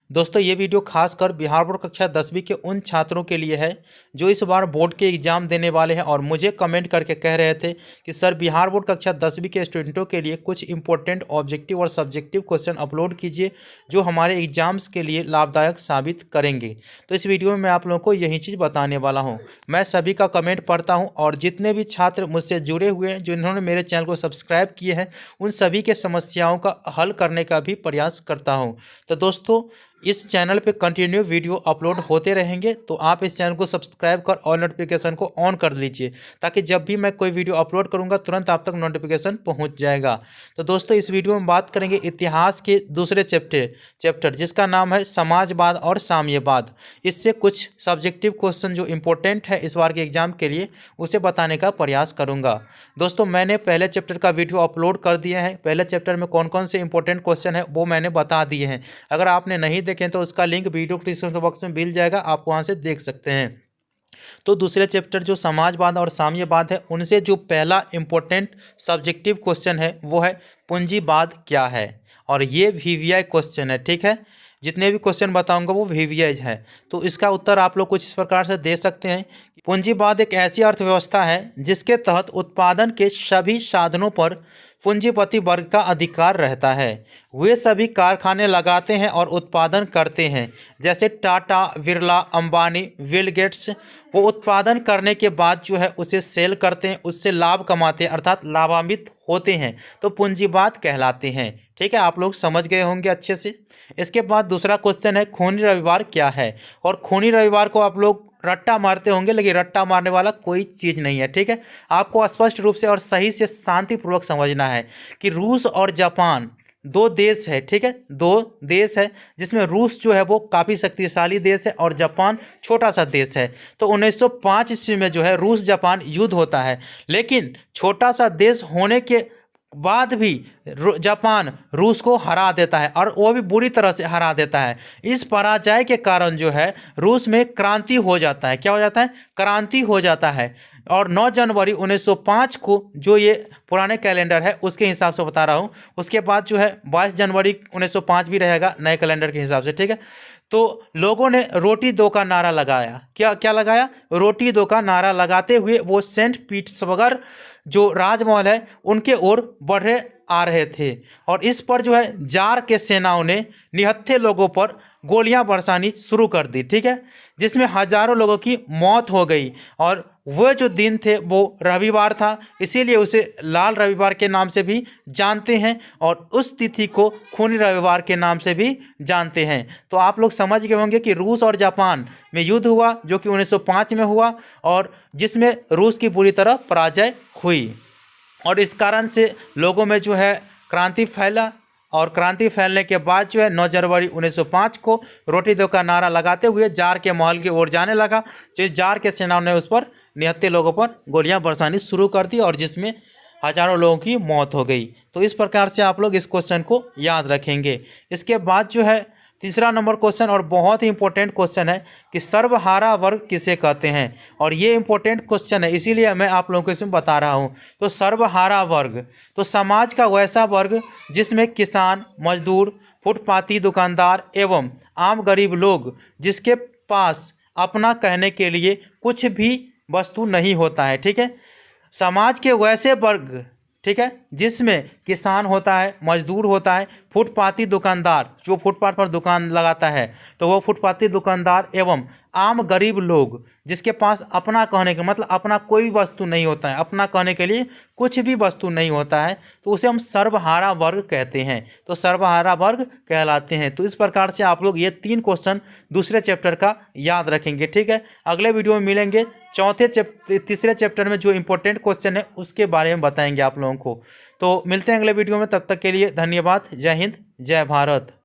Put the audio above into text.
दोस्तों ये वीडियो खासकर बिहार बोर्ड कक्षा 10वीं के उन छात्रों के लिए है जो इस बार बोर्ड के एग्ज़ाम देने वाले हैं और मुझे कमेंट करके कह रहे थे कि सर बिहार बोर्ड कक्षा 10वीं के स्टूडेंटों के लिए कुछ इंपॉर्टेंट ऑब्जेक्टिव और सब्जेक्टिव क्वेश्चन अपलोड कीजिए जो हमारे एग्जाम्स के लिए लाभदायक साबित करेंगे। तो इस वीडियो में मैं आप लोगों को यही चीज़ बताने वाला हूँ। मैं सभी का कमेंट पढ़ता हूँ और जितने भी छात्र मुझसे जुड़े हुए हैं जिन्होंने मेरे चैनल को सब्सक्राइब किए हैं उन सभी के समस्याओं का हल करने का भी प्रयास करता हूँ। तो दोस्तों इस चैनल पे कंटिन्यू वीडियो अपलोड होते रहेंगे, तो आप इस चैनल को सब्सक्राइब कर और नोटिफिकेशन को ऑन कर लीजिए ताकि जब भी मैं कोई वीडियो अपलोड करूंगा तुरंत आप तक नोटिफिकेशन पहुंच जाएगा। तो दोस्तों इस वीडियो में बात करेंगे इतिहास के दूसरे चैप्टर जिसका नाम है समाजवाद और साम्यवाद। इससे कुछ सब्जेक्टिव क्वेश्चन जो इंपॉर्टेंट है इस बार के एग्जाम के लिए उसे बताने का प्रयास करूँगा। दोस्तों मैंने पहले चैप्टर का वीडियो अपलोड कर दिया है। पहले चैप्टर में कौन कौन से इंपॉर्टेंट क्वेश्चन है वो मैंने बता दिए हैं। अगर आपने नहीं देखें तो उसका लिंक वीडियो डिस्क्रिप्शन बॉक्स में मिल जाएगा, आप वहां से देख सकते हैं। तो दूसरे चैप्टर जो समाजवाद और साम्यवाद है उनसे जो पहला इंपॉर्टेंट सब्जेक्टिव क्वेश्चन है वो है पूंजीवाद क्या है, और ये वीवीआई क्वेश्चन है। ठीक है, जितने भी क्वेश्चन बताऊंगा वो वीवीआई है। तो इसका उत्तर आप लोग कुछ इस प्रकार से दे सकते हैं। पूंजीवाद एक ऐसी अर्थव्यवस्था है जिसके तहत उत्पादन के सभी साधनों पर पूंजीपति वर्ग का अधिकार रहता है। वे सभी कारखाने लगाते हैं और उत्पादन करते हैं, जैसे टाटा, बिरला, अंबानी, बिल गेट्स। वो उत्पादन करने के बाद जो है उसे सेल करते हैं, उससे लाभ कमाते हैं अर्थात लाभान्वित होते हैं, तो पूंजीवाद कहलाते हैं। ठीक है, आप लोग समझ गए होंगे अच्छे से। इसके बाद दूसरा क्वेश्चन है खूनी रविवार क्या है, और खूनी रविवार को आप लोग रट्टा मारते होंगे, लेकिन रट्टा मारने वाला कोई चीज़ नहीं है। ठीक है, आपको स्पष्ट रूप से और सही से शांतिपूर्वक समझना है कि रूस और जापान दो देश है। ठीक है, दो देश है जिसमें रूस जो है वो काफ़ी शक्तिशाली देश है और जापान छोटा सा देश है। तो 1905 ईस्वी में जो है रूस जापान युद्ध होता है, लेकिन छोटा सा देश होने के बाद भी जापान रूस को हरा देता है और वो भी बुरी तरह से हरा देता है। इस पराजय के कारण जो है रूस में क्रांति हो जाता है। क्या हो जाता है? क्रांति हो जाता है। और 9 जनवरी 1905 को, जो ये पुराने कैलेंडर है उसके हिसाब से बता रहा हूँ, उसके बाद जो है 22 जनवरी 1905 भी रहेगा नए कैलेंडर के हिसाब से। ठीक है, तो लोगों ने रोटी दो का नारा लगाया। क्या क्या लगाया? रोटी दो का नारा लगाते हुए वो सेंट पीटर्सबर्ग जो राजमहल है उनके ओर बढ़े आ रहे थे, और इस पर जो है जार के सेनाओं ने निहत्थे लोगों पर गोलियां बरसानी शुरू कर दी। ठीक है, जिसमें हजारों लोगों की मौत हो गई। और वह जो दिन थे वो रविवार था, इसीलिए उसे लाल रविवार के नाम से भी जानते हैं और उस तिथि को खूनी रविवार के नाम से भी जानते हैं। तो आप लोग समझ गए होंगे कि रूस और जापान में युद्ध हुआ जो कि 1905 में हुआ, और जिसमें रूस की बुरी तरह पराजय हुई, और इस कारण से लोगों में जो है क्रांति फैला। और क्रांति फैलने के बाद जो है 9 जनवरी 1905 को रोटी दो का नारा लगाते हुए जार के महल की ओर जाने लगा, जो जार के सेनाओं ने उस पर निहत्थे लोगों पर गोलियां बरसानी शुरू कर दी और जिसमें हजारों लोगों की मौत हो गई। तो इस प्रकार से आप लोग इस क्वेश्चन को याद रखेंगे। इसके बाद जो है तीसरा नंबर क्वेश्चन, और बहुत ही इंपॉर्टेंट क्वेश्चन है कि सर्वहारा वर्ग किसे कहते हैं, और ये इंपॉर्टेंट क्वेश्चन है इसीलिए मैं आप लोगों को इसमें बता रहा हूँ। तो सर्वहारा वर्ग तो समाज का वैसा वर्ग जिसमें किसान, मजदूर, फुटपाती दुकानदार एवं आम गरीब लोग, जिसके पास अपना कहने के लिए कुछ भी वस्तु नहीं होता है। ठीक है, समाज के वैसे वर्ग, ठीक है, जिसमें किसान होता है, मजदूर होता है, फुटपाती दुकानदार जो फुटपाथ पर दुकान लगाता है तो वो फुटपाती दुकानदार, एवं आम गरीब लोग जिसके पास अपना कहने के मतलब अपना कोई वस्तु नहीं होता है, अपना कहने के लिए कुछ भी वस्तु नहीं होता है, तो उसे हम सर्वहारा वर्ग कहते हैं। तो सर्वहारा वर्ग कहलाते हैं। तो इस प्रकार से आप लोग ये 3 क्वेश्चन दूसरे चैप्टर का याद रखेंगे। ठीक है, अगले वीडियो में मिलेंगे तीसरे चैप्टर में जो इंपॉर्टेंट क्वेश्चन है उसके बारे में बताएंगे आप लोगों को। तो मिलते हैं अगले वीडियो में, तब तक के लिए धन्यवाद। जय हिंद, जय भारत।